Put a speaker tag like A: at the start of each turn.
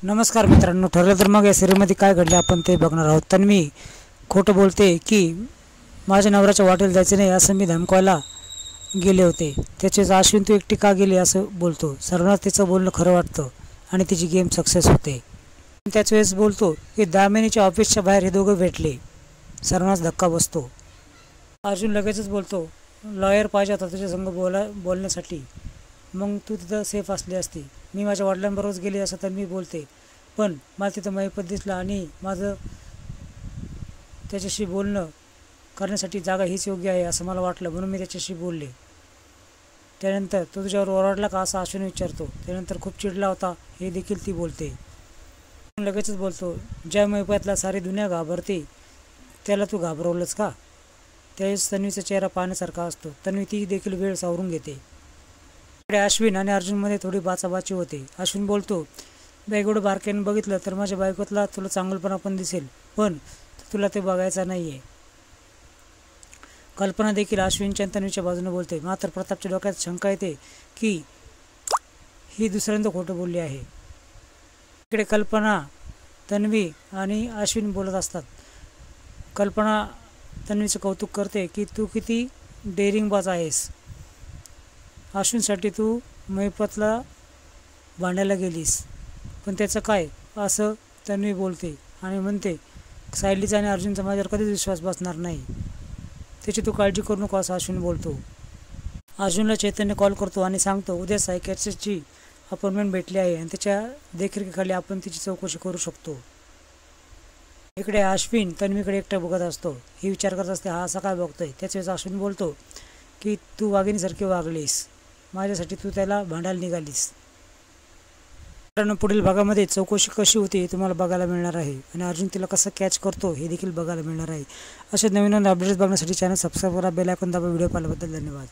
A: नमस्कार मित्रांनो, ठरलं तर मग या सिरीजमध्ये काय घडले आपण ते बघणार आहोत. तन्वी खोटं बोलते की माझ्या नवऱ्याच्या वाटेल जायचं नाही असं मी धमकावायला गेले होते. त्याचेच अश्विन तू एकटी का गेली असं बोलतो. सर्वांना तिचं बोलणं खरं वाटतं आणि तिची गेम सक्सेस होते. त्याच वेळेस बोलतो की दामिनीच्या ऑफिसच्या बाहेर हे दोघं भेटले. सर्वांनाच धक्का बसतो. अर्जुन लगेचच बोलतो, लॉयर पाहिजे होता तुझ्या संग बोलण्यासाठी, मग तू तिथं सेफ असली असती. मी माझ्या वडिलांबरोबरच गेले असं तर मी बोलते, पण मला तिथं महिपत दिसला आणि माझं त्याच्याशी बोलणं करण्यासाठी जागा हीच योग्य आहे असं मला वाटलं, म्हणून मी त्याच्याशी बोलले. त्यानंतर तो तुझ्यावर ओरडला का असं अश्विन विचारतो. त्यानंतर खूप चिडला होता हे देखील ती बोलते. लगेचच बोलतो, ज्या महिपतला सारी दुनिया घाबरते त्याला तू घाबरवलंच का. त्यावेळेस तन्वीचा चेहरा पाहण्यासारखा असतो. तन्वी ती देखील वेळ सावरून घेते. अश्विन आणि अर्जुनमध्ये थोडी बाचाबाची होते. अश्विन बोलतो, बायकोडं बारक्याने बघितलं तर माझ्या बायकोतला तुला चांगलपणा पण दिसेल, पण तुला ते बघायचं नाही आहे. कल्पना देखील अश्विनच्या आणि तन्वीच्या बाजूने बोलते. मात्र प्रतापच्या डोक्यात शंका येते की ही दुसऱ्यांदा खोटं बोलली आहे. इकडे कल्पना, तन्वी आणि अश्विन बोलत असतात. कल्पना तन्वीचं कौतुक करते की तू किती डेअरिंगबाज आहेस. अश्विनसाठी तू महिपतला भांडायला गेलीस, पण त्याचं काय असं तन्वी बोलते आणि म्हणते, सायलीचा आणि अर्जुनचा माझ्यावर कधीच विश्वास बसणार नाही. त्याची तू काळजी करू नको असं अश्विन बोलतो. अर्जुनला चैतन्य कॉल करतो आणि सांगतो उद्या सायकॅट्रिस्टची अपॉइंटमेंट भेटली आहे आणि त्याच्या देखरेखीखाली आपण तिची चौकशी करू शकतो. इकडे अश्विन तन्वीकडे एकटं बघत असतो. ही विचार करत असते, हा असा काय बघतोय. त्याच वेळेस अश्विन बोलतो की तू वाघिणीसारखी वागलीस, माझ्यासाठी तू त्याला भांडायला निघालीस. कारण पुढील भागामध्ये चौकशी कशी होती हे तुम्हाला बघायला मिळणार आहे आणि अर्जुन तिला कसं कॅच करतो हे देखील बघायला मिळणार आहे. असे नवीन अपडेट्स बघण्यासाठी चॅनल सबस्क्राईब करा, बेल आयकॉन दाबा. व्हिडिओ पाहिल्याबद्दल धन्यवाद.